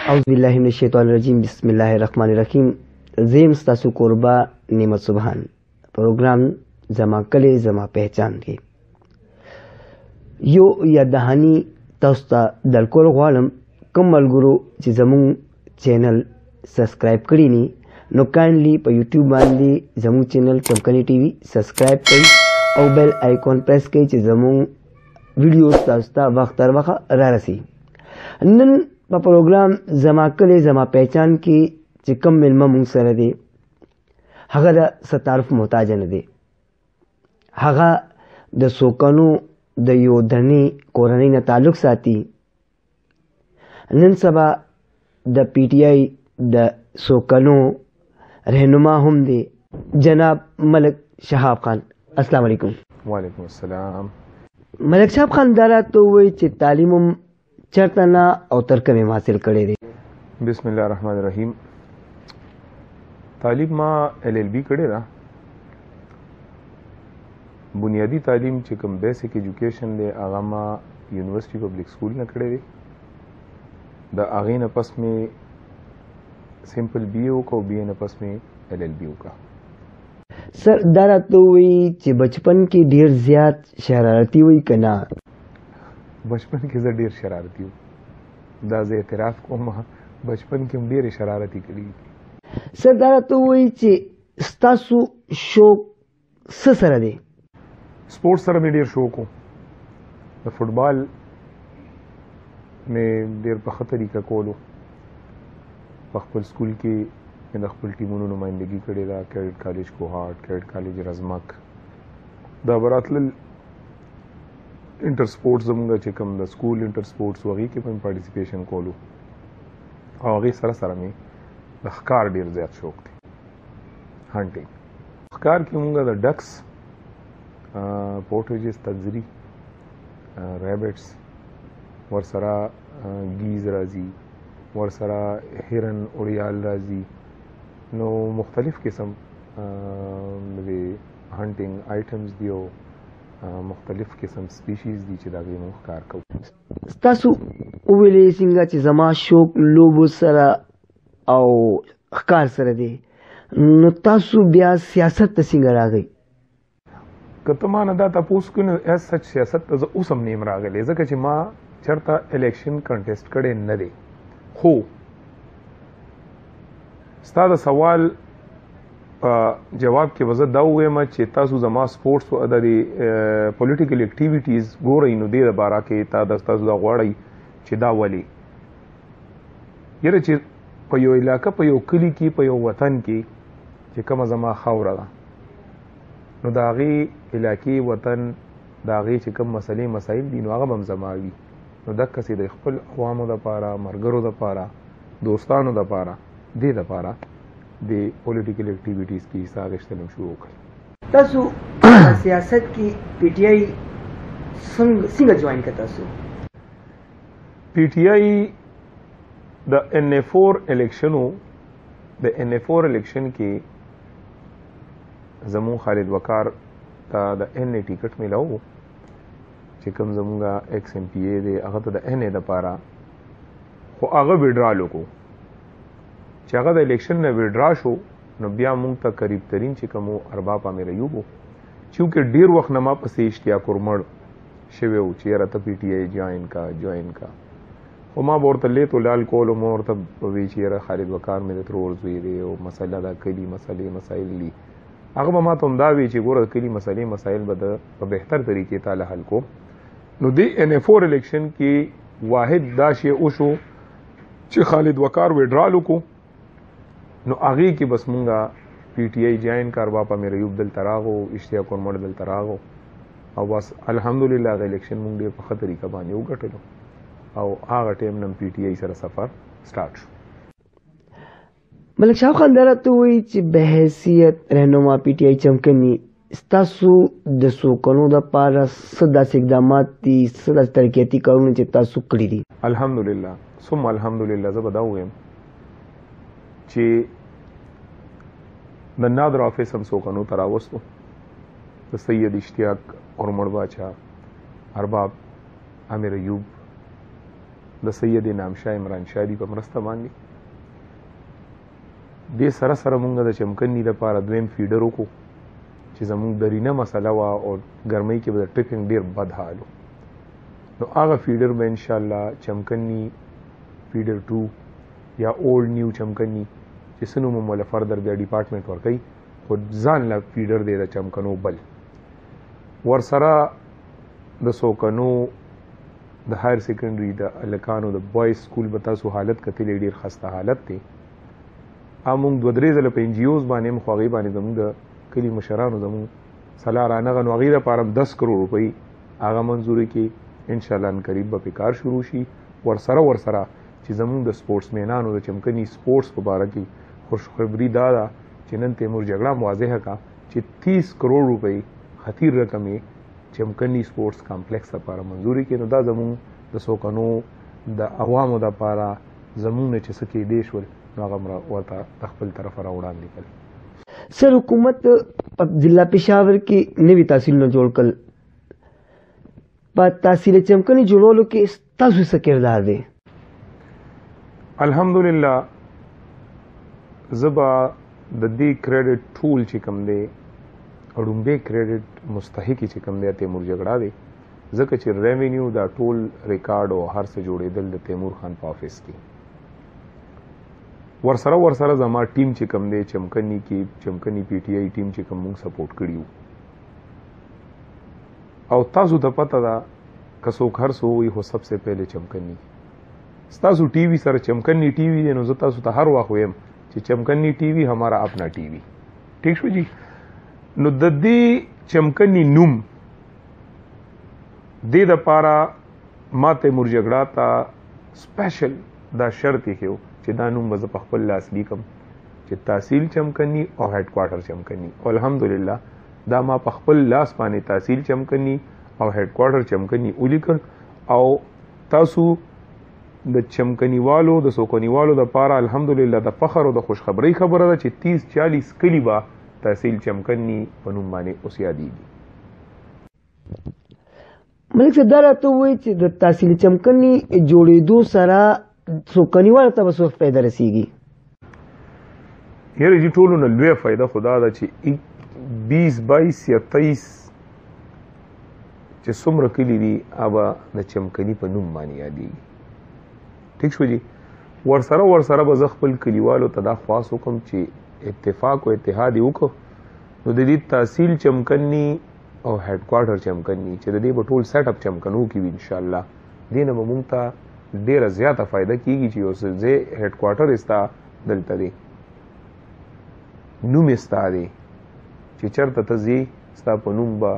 اعوذ بالله من الشیطان الرجیم بسم الله الرحمن الرحیم. زیم ستاسو قربا نعمت سبحان پروگرام زما کلی زما پہچان کې یو یا دهانی تاسو ته درکول غواړم کوم ملګرو چې زمون چینل سبسکرایب کړی ني نو کایندلی په یوټیوب باندې زمون چینل چمکنی ټي وي سبسکرایب کړئ او بیل آیکون پریس کړئ چې زمون ویډیوز تاسو ته وخت تر وخت را رسي. نن په پروګرام زما کلی زما پہچان کې چې کوم ملمه مونږ سره دی هغه د ستعارف محتاج نه دی. هغه د سوکانو د یو دني کورنۍ نه تعلق ساتي. نن سبا د پی ټی آی د سوکانو رهنما هم دی جناب ملک شهاب خان. السلام علیکم. وعلیکم السلام. ملک شهاب خان دا راته ووایي چې تعلیم چرته نه او تر کومې حاصل کړی دی؟ بسم الله الرحمن الرحیم. تعلیم ما LLB کړی ده. بنیادی تعلیم چې کوم بیسک ایجوکیشن دی هغه ما یونیورسيټي پبلک سکول نه کړی دی. د هغې نه پس مې سمپل BA وکړه او BA نه پس مې LLB وکړه. سر دا راته ووایي چې بچپن کې ډېر زیات شرارتي وي که نه؟ بچپن کې زه ډېر شرارتي وم. دا زه اعتراف کوم بچپن کې هم ډېرې شرارتي کړي دي. سر دا راته ووایي چې ستاسو شوق څه سره دی؟ سپورټ سره مې ډېر شوق و. د فټبال مې ډېر په ښه طریقه کولو. په خپل سکول کې مې د خپل ټیمونو نمایندګي کړې ده. کیډټ کالج کوهاټ، کیډټ کالج رزمک، دا به راتلل. انټر سپورټس زموږ چې کوم د سکول انټر سپورټس و هغې کې به مې پارټیسپیشن کولو او هغې سره سره مې د ښکار ډېر زیات شوق دی. هنټینګ ښکار کې مونږ د ډکس، پورټریجز، تګزري، ریبټس، ورسره ګیز راځي، ورسره هرن اوړیال راځي. نو مختلف قسم د هنټینګ آیټمز دی او مختلف قسم سپیشیز دي چې د هغې مونږ ښکار کوو. ستاسو وویلې څنګه چې زما شوق لوبو سره او ښکار سره دی، نو تاسو بیا سیاست ته څنګه راغئ؟ که ته ما نه دا تپوس کړې نو ایز سچ سیاست ته زه اوس هم نه یم راغلی، ځکه چې ما چېرته الیکشن کنټیسټ کړی نه دی. خو ستا د سوال په جواب کې به زه دا ووایم چې تاسو زما سپورټس او د پولیټیکل اکټیویټیز ګورئ نو دې دپاره کې تاسو دا غواړئ چې دا ولې یاره چې په یو علاقه، په یو کلي کې، په یو وطن کې چې کومه زما خاوره ده نو د هغې علاقې، وطن، د هغې چې کوم مسئلې مسایل دي نو هغه به هم زما وي. نو دقسې د خپل عوامو دپاره، ملګرو دپاره، دوستانو دپاره، دې دپاره د پولیټیکل اکټیویټیز کې حصه اخیستل هم شروع کړل. تاسو سیاست کې پی ټی آی څنګه جوائن کړه؟ تاسو پی ټی آی د NA4 الیکشنو، د NA4 الیکشن کې زمون خالد وقار ته د NA ټیکټ میلاو چې کوم زمونږه ایکس MPA دی هغه ته د NA دپاره، خو هغه وډرال وکړو. چې هغه د الیکشن نه وډرا شو نو بیا مونږ ته قریب ترین چې کوم ارباب امیر ایوب و، چونکې ډېر وخت نه ما پسې اشتیاق ورمړ شوی و چې یاره ته پی ټی آی جوائن کا. خو ما به ورته لیت و لال کولو، ما ورته ووایي چې یاره خالد وقار مې د ترور زوی دی او مسله دا کلي مسایل دي. هغه به ما ته هم دا وایي چې ګوره کلي مسایل به د په بهتر طریقې تاله حل کو. نو دې NA4 الیکشن کې واحد دا شی وشو چې خالد وقار وډرال وکړو. نو هغې کې بس مونږه پی ټی آی جوائن کا، ارباب امیر ایوب دلته راغو، اشتیاق ورمړ دلته راغو او بس الحمدلله هغه الیکشن مونږ ډېر په ښه طریقه باندې وګټلو او هغه ټایم نه پی ټی آی سره سفر سٹارټ شو. ملک شهاب خان دا راته ووایي چې بحیثیت رهنما پی ټی آی چمکني ستاسو د سوکانو دپاره څه داسې اقدامات دي، څه داسې ترقیاتي کارونه چې تاسو کړي دي؟ الحمدلله ثم الحمدلله. زه به دا ووایم چې د نادر آفیس هم سوکانو ته راوستو، د سید اشتیاق ورمړ باچا، ارباب امیر ایوب، د سید انعام شاه عمران شاه دی په مرسته باندې. دې سره سره مونږ د چمکني لپاره دویم فیډر وکړو چې زمونږ درینه مسله وه او ګرمۍ کې به د ټریپینګ ډېر بد حال و. نو هغه فیډر به انشاءالله چمکني فیډر 2 یا اولډ نیو چمکني چې څه نوم هم وله فردر بیا ډیپارټمنټ ورکوي، خو ځان له فیډر دی د چمکنو بل. ورسره د سوکنو د هایر سیکنډري د هلکانو د بوایز سکول به تاسو حالت کتلی ډېر خسته حالت دی. مونږ 2-3 ځله په NGOs باندې هم خو هغې باندې زمونږ د کلي مشرانو زمونږ سلا رانغه نو هغې دپاره هم 10 کروڑ روپۍ هغه منظوري کې انشاءالله ان قریب به پې کار شروع شي. ورسره چې زمونږ د سپورټس مینانو د چمکني سپورټس په باره کې خوشخبري دا ده چې نن تیمور جګړه واضحه کا چې 30 کروڑ روپۍ خطیر رقم یې چمکني سپورټس کمپلیکس لپاره منظوري کې. نو دا زمونږ د سوکنو د عوامو دپاره زمونږ نه چې څه کېدی شول نو هغه ورته د خپل طرفه راوړاندې کړل. سر حکومت په ضلع پېښور کې نوي تحصیلونه جوړ کړل. په تحصیل چمکني جوړولو کې ستاسو څه کردار دی؟ الحمدلله زه به د دې کریډټ ټول چې کوم دی اړومبی کریډټ مستحقي چې کوم دی تیمور جګړه دی، ځکه چې ریونیو دا ټول ریکارډ او هر څه جوړېدل د تیمور خان په آفس کې. ورسره زما ټیم چې کوم دی چمکني کې چمکني PTI ټیم چې کوم موږ سپورټ کړي وو. او تاسو ته پته ده که څوک هر څه ووایي خو سب سے پہلے چمکني. ستاسو ټي وي سره چمکني ټي وي دی نو زه تاسو ته هر وخت وایم چې چمکني ټي وي ہمارا اپنا ټي وي. ٹھیک شو جی. نو د دې چمکني نوم دې دپاره ما تیمور جګړه ته سپیشل دا شرط ایښی چې دا نوم به زه په خپل لاس لیکم چې تحصیل چمکني او هیډ کوارټر چمکني. او الحمدلله دا ما په خپل لاس باندې تحصیل چمکني او هیډ کوارټر چمکني ولیکل. او تاسو د چمکنیوالو د سوکنیوالو دپاره الحمدلله د فخر او د خوشخبرۍ خبره ده چې 30-40 کلي به تحصیل چمکني په نوم باندې اوس یادېږي. ملک صاحب دا راته ووایي چې د تحصیل چمکني جوړېدو سره سوکنیوالو ته به څه فایده رسېږي؟ یاره جي ټولو نه لویه فایده خو دا ده چې 20 22 یا 23 چې څومره کلي دي هغه د چمکني په نوم باندې یادېږي. ٹھیک شو جی. ورسره به زه خپل کلیوالو ته دا خواست وکړم چې اتفاق او اتحاد یې وکړو نو د دې تحصیل چمکني او هیډ کوارټر چمکني چې د دې به ټول سیټ اپ چمکنو کې وي انشاءالله. دې نه به مونږ ته ډېره زیاته فایده کېږي چې یو ځای هیډ کوارټر یې ستا دلته دی، نوم یې ستا دی چې چېرته ته ځې ستا په نوم به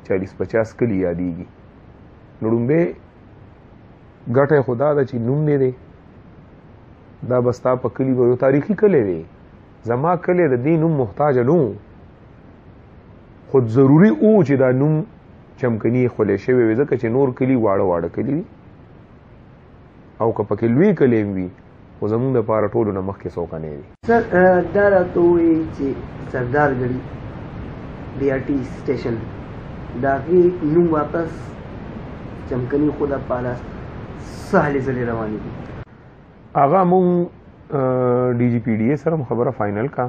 40-50 کلي یادېږي. نو ړومبی ګټه خو دا ده چې نوم دی دی دا به ستا په کلي به یو تاریخي کلی دی. زما کلی د دې نوم محتاجه نه و، خو ضروري و چې دا نوم چمکني ایښولی شوی وي ځکه چې نور کلي واړه کلي دي او که پکې لوی کلی هم وي خو زمونږ دپاره ټولو نه مخکې سوکنی دی. سر دا راته ووایي چې سردارګړي DRT سټیشن د هغې نوم واپس چمکني خو دپاره څه هلې ځلې روانې دي؟ هغه مونږ DGPDA سره خبره فاینل کا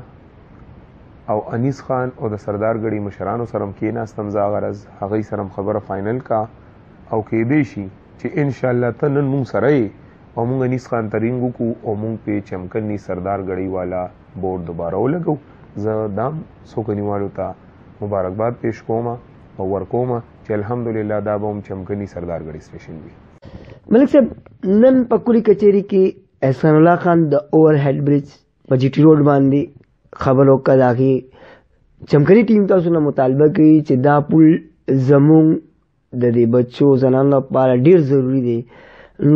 او انیس خان او د سردارګړي مشرانو سره کېناستم زه غرض هغوی سره خبره فاینل کا او کېدی شي چې انشاءالله ته نن مونږ سره یې او مونږ انیس خان ته رینګ وکړو او مونږ پې چمکني سردارګړي والا بورډ دوباره ولګو. زه دام سوکنیوالو ته مبارکباد پیش کوم او ورکوم چې الحمدلله دا به هم چمکني سردارګړي سټیشن وي. ملک صاحب نن په کلي کچېري کې احسان الله خان د اوور هیډ برج په GT روډ باندې خبر وکړه. د هغې چمکني ټیم تاسو نه مطالبه کوي چې دا پل زموږ د دې بچو زنانو لپاره ډېر ضروري دی.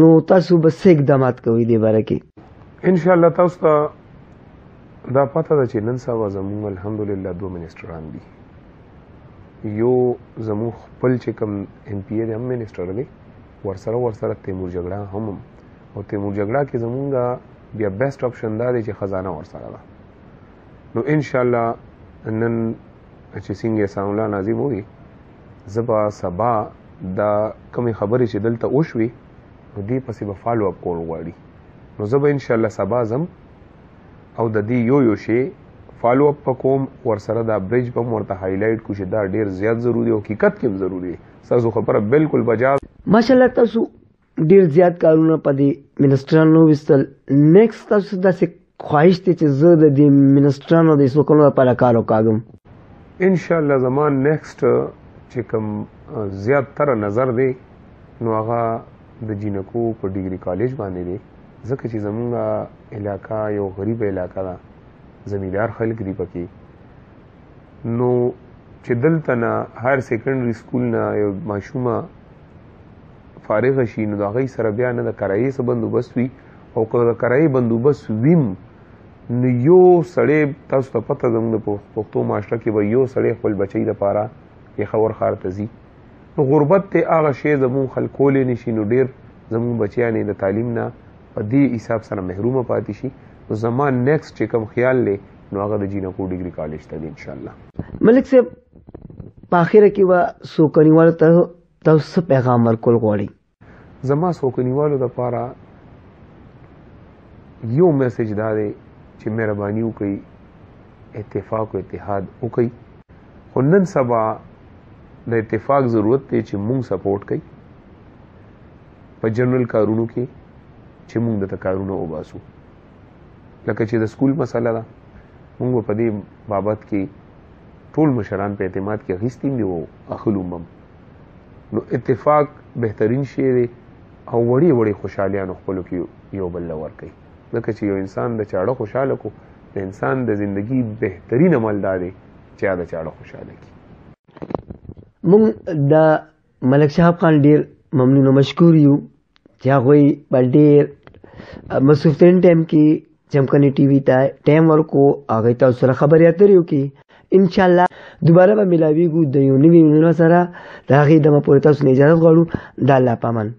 نو تاسو به څه اقدامات کوئ دې باره کې؟ انشاءالله تاسو ته دا پته ده چې نن سبا زموږ الحمدلله 2 منسټران دي. یو زموږ خپل چې کوم MPA دی هم منسټر دی، ورسره تیمور جګړه هم او تیمور جګړه کې زمونږ بیا بیسټ اپشن دا دی چې خزانه ورسره ده. نو انشاءالله نن چې څنګه احسان الله ناظم ووي زه به سبا دا کومې خبرې چې دلته وشوي نو دې پسې به فالو اپ کول غواړي. نو زه به انشاءالله سبا ځم او د دې یو شی فالو اپ پکوم، ورسره دا برج به ورته هایلایټ کو چې دا ډیر زیات ضروری او حقیقت کې ضروری دی. تاسو خبره بالکل بجاز. ماشاءالله تاسو ډیر زیات کارونه په دې منسټرانو وستل. نیکسټ تاسو داسې خواهش دی چې زه د دې منسټرانو د سوکلو لپاره کار وکړم؟ انشاءالله زمان نیکسټ چې کوم زیات تر نظر دی نو هغه د جینکو په ډیګري کالج باندې دی، ځکه چې زمونږ علاقه یو غریب علاقه ده، زمیندار خلک دی پکې. نو چې دلته نه هایر سیکنډري سکول نه یو ماشومه فارغ شي نو د هغوی سره بیا نه د کرایې څه بندوبست وي، او که د کرایې بندوبست ویم نو یو سړی، تاسو ته پته زموږ د پښتو معاشره کې به یو سړی خپل بچی دپاره پېښور ښار ته ځي، نو غربت دی هغه شی زموږ خلک کولی نه شي، نو ډېر زموږ بچیان یې د تعلیم نه په دې حساب سره محرومه پاتې شي. نو زما نیکسټ چې کوم خیال دی نو هغه د جینکو ډیګري کالج ته دی انشاءالله. ملک صاحب په اخره کې به سوکنیوالو ته تاسو څه پیغام ورکول غواړئ؟ زما سوکنیوالو دپاره یو میسج دا دی چې مهرباني وکړئ، اتفاق او اتحاد وکړئ. خو نن سبا د اتفاق ضرورت دی چې مونږ سپورټ کوي په جنرال کارونو کې چې مونږ دته کارونه وباسو. لکه چې د سکول مسله ده، مونږ په دې بابت کې ټول مشران په اعتماد کې اخیستي دي او اخلو هم. نو اتفاق بهترین شی دی او وړې وړې خوشحالیانو خپلو کې یو بل له ورکوي، ځکه چې یو انسان د چاړه خوشحاله کو د انسان د زندگی بهترین عمل دا دی چې هغه د چاړه خوشحاله کړي. مونږ د ملک شهاب خان ډیر ممنون او مشکور یو چې هغوی په ډیر مصروف ترین ټایم کې چمکني ټي وي ته ټایم ورکو، هغوی تاسو سره خبرې اترې وکړي. انشاءالله دوباره به ملاویږو د یو نوي عنوان سره. د هغې دمه پورې تاسو نه اجازت غواړو. د الله په امان.